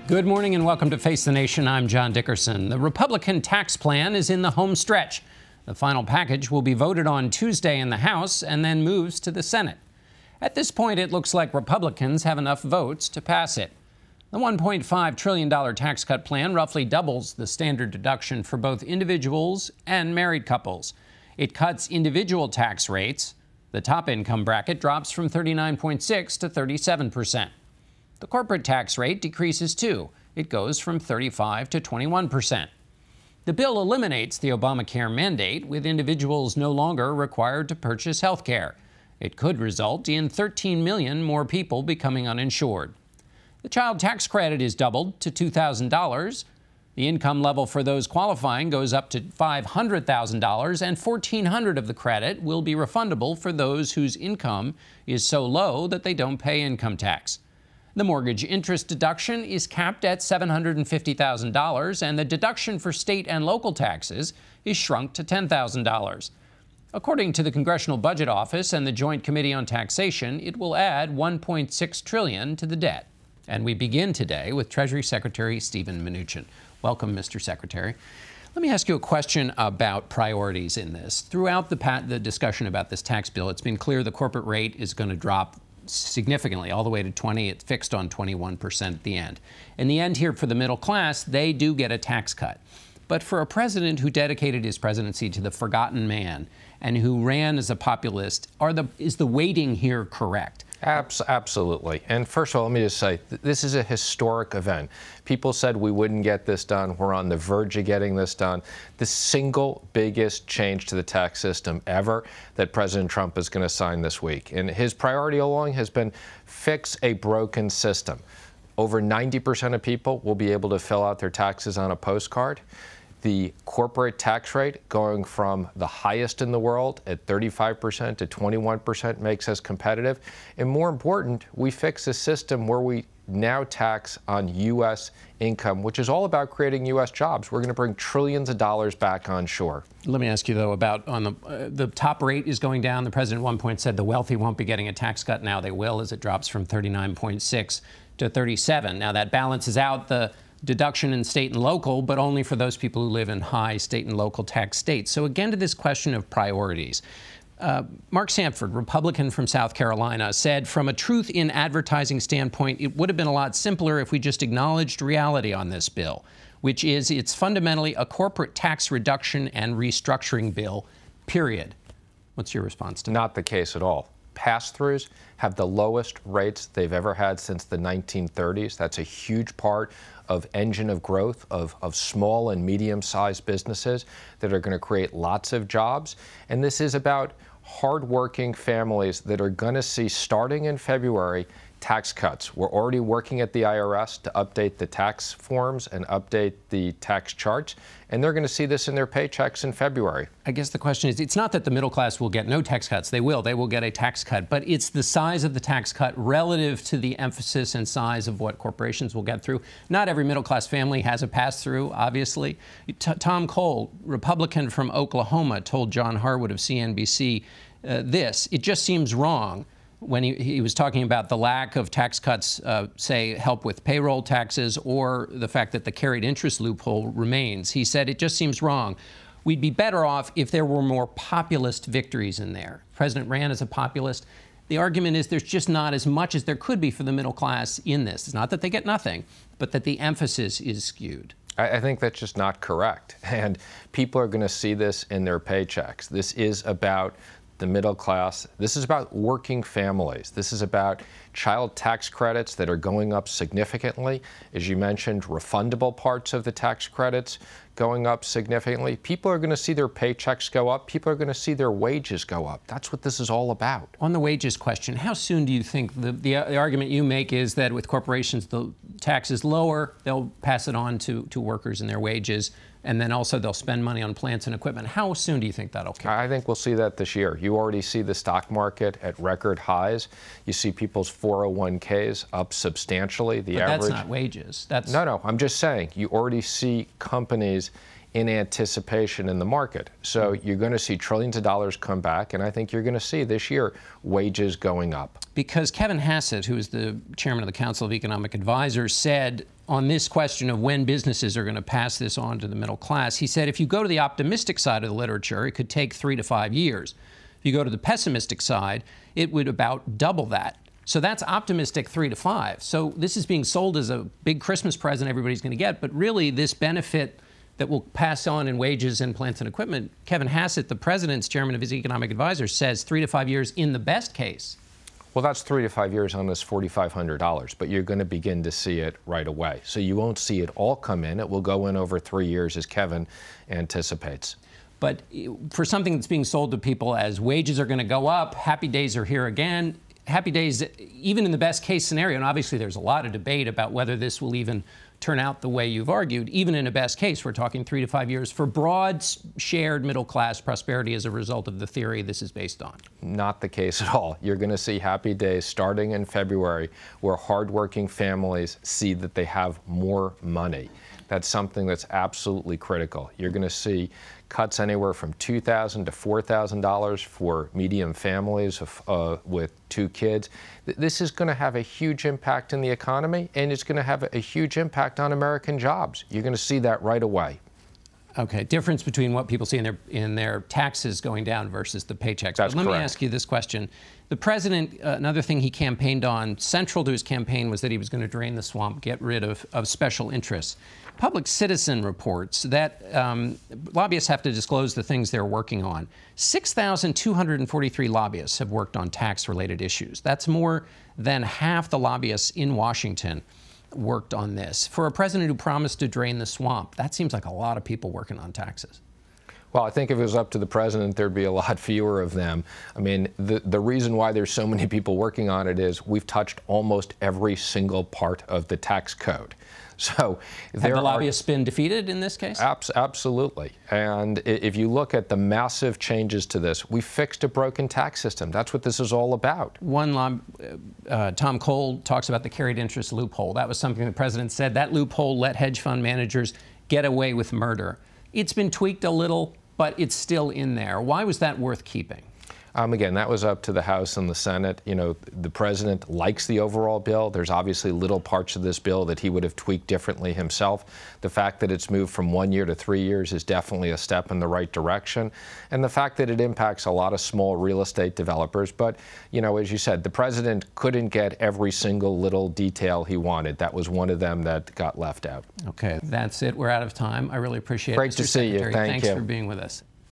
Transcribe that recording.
Good morning and welcome to Face the Nation. I'm John Dickerson. The Republican tax plan is in the home stretch. The final package will be voted on Tuesday in the House and then moves to the Senate. At this point, it looks like Republicans have enough votes to pass it. The $1.5 trillion tax cut plan roughly doubles the standard deduction for both individuals and married couples. It cuts individual tax rates. The top income bracket drops from 39.6% to 37%. The corporate tax rate decreases too. It goes from 35% to 21%. The bill eliminates the Obamacare mandate, with individuals no longer required to purchase health care. It could result in 13 million more people becoming uninsured. The child tax credit is doubled to $2,000. The income level for those qualifying goes up to $500,000, and $1,400 of the credit will be refundable for those whose income is so low that they don't pay income tax. The mortgage interest deduction is capped at $750,000, and the deduction for state and local taxes is shrunk to $10,000. According to the Congressional Budget Office and the Joint Committee on Taxation, it will add $1.6 trillion to the debt. And we begin today with Treasury Secretary Steven Mnuchin. Welcome, Mr. Secretary. Let me ask you a question about priorities in this. Throughout the discussion about this tax bill, it's been clear the corporate rate is going to drop significantly, all the way to 20. It's fixed on 21% at the end. In the end here, for the middle class, they do get a tax cut. But for a president who dedicated his presidency to the forgotten man and who ran as a populist, is the weighting here correct? Absolutely. And first of all, let me just say, this is a historic event. People said we wouldn't get this done. We're on the verge of getting this done. The single biggest change to the tax system ever that President Trump is going to sign this week. And his priority all along has been fix a broken system. Over 90% of people will be able to fill out their taxes on a postcard. The corporate tax rate going from the highest in the world at 35% to 21% makes us competitive. And more important, we fix a system where we now tax on U.S. income, which is all about creating U.S. jobs. We're going to bring trillions of dollars back onshore. Let me ask you, though, about the top rate is going down. The president at one point said the wealthy won't be getting a tax cut. Now they will, as it drops from 39.6 to 37. Now that balances out the deduction in state and local, but only for those people who live in high state and local tax states. So again, to this question of priorities. Mark Sanford, Republican from South Carolina, said from a truth in advertising standpoint, it would have been a lot simpler if we just acknowledged reality on this bill, which is it's fundamentally a corporate tax reduction and restructuring bill, period. What's your response to that? Not the case at all. Pass-throughs have the lowest rates they've ever had since the 1930s. That's a huge part of engine of growth of small and medium-sized businesses that are going to create lots of jobs. And this is about hardworking families that are going to see, starting in February, tax cuts. We're already working at the IRS to update the tax forms and update the tax charts, and they're going to see this in their paychecks in February. I guess the question is, it's not that the middle class will get no tax cuts. They will get a tax cut, but it's the size of the tax cut relative to the emphasis and size of what corporations will get through. Not every middle class family has a pass-through, obviously. Tom Cole, Republican from Oklahoma, told John Harwood of CNBC this: it just seems wrong when he was talking about the lack of tax cuts, say, help with payroll taxes, or the fact that the carried interest loophole remains. He said it just seems wrong. We'd be better off if there were more populist victories in there. The president ran as a populist. The argument is there's just not as much as there could be for the middle class in this. It's not that they get nothing, but that the emphasis is skewed. I think that's just not correct. And people are going to see this in their paychecks. This is about the middle class. This is about working families. This is about child tax credits that are going up significantly. As you mentioned, refundable parts of the tax credits going up significantly. People are going to see their paychecks go up. People are going to see their wages go up. That's what this is all about. On the wages question, how soon do you think the argument you make is that with corporations, the tax is lower, they'll pass it on to workers and their wages, and then also they'll spend money on plants and equipment. How soon do you think that'll come? I think we'll see that this year. You already see the stock market at record highs. You see people's 401ks up substantially. But that's not wages. No, I'm just saying, you already see companies in anticipation in the market. So you're going to see trillions of dollars come back, and I think you're going to see this year wages going up. Because Kevin Hassett, who is the chairman of the Council of Economic Advisors, said on this question of when businesses are going to pass this on to the middle class. He said if you go to the optimistic side of the literature, it could take 3 to 5 years. If you go to the pessimistic side, it would about double that. So that's optimistic 3 to 5. So this is being sold as a big Christmas present everybody's going to get, but really this benefit that will pass on in wages and plants and equipment, Kevin Hassett, the president's chairman of his economic advisors, says 3 to 5 years in the best case. Well, that's 3 to 5 years on this $4,500, but you're going to begin to see it right away. So you won't see it all come in. It will go in over 3 years, as Kevin anticipates. But for something that's being sold to people as wages are going to go up, happy days are here again, happy days, even in the best case scenario, and obviously there's a lot of debate about whether this will even turn out the way you've argued, even in a best case, we're talking 3 to 5 years for broad shared middle class prosperity as a result of the theory this is based on. Not the case at all. You're going to see happy days starting in February where hardworking families see that they have more money. That's something that's absolutely critical. You're going to see cuts anywhere from $2,000 to $4,000 for medium families with 2 kids. This is going to have a huge impact in the economy, and it's going to have a huge impact on American jobs. You're going to see that right away. Okay, difference between what people see in their taxes going down versus the paychecks. That's but let correct. me ask you this question. The president, another thing he campaigned on, central to his campaign, was that he was going to drain the swamp, get rid of special interests. Public Citizen reports that lobbyists have to disclose the things they're working on. 6,243 lobbyists have worked on tax-related issues. That's more than half the lobbyists in Washington worked on this. For a president who promised to drain the swamp, that seems like a lot of people working on taxes. Well, I think if it was up to the president, there'd be a lot fewer of them. I mean, the reason why there's so many people working on it is we've touched almost every single part of the tax code. So have the lobbyists been defeated in this case? Absolutely. And if you look at the massive changes to this, we fixed a broken tax system. That's what this is all about. Tom Cole talks about the carried interest loophole. That was something the president said. That loophole let hedge fund managers get away with murder. It's been tweaked a little, but it's still in there. Why was that worth keeping? Again, that was up to the House and the Senate. You know, the president likes the overall bill. There's obviously little parts of this bill that he would have tweaked differently himself. The fact that it's moved from 1 year to 3 years is definitely a step in the right direction. And the fact that it impacts a lot of small real estate developers. But, you know, as you said, the president couldn't get every single little detail he wanted. That was one of them that got left out. Okay, that's it. We're out of time. I really appreciate it. Great to see you. Thank you. Thanks for being with us.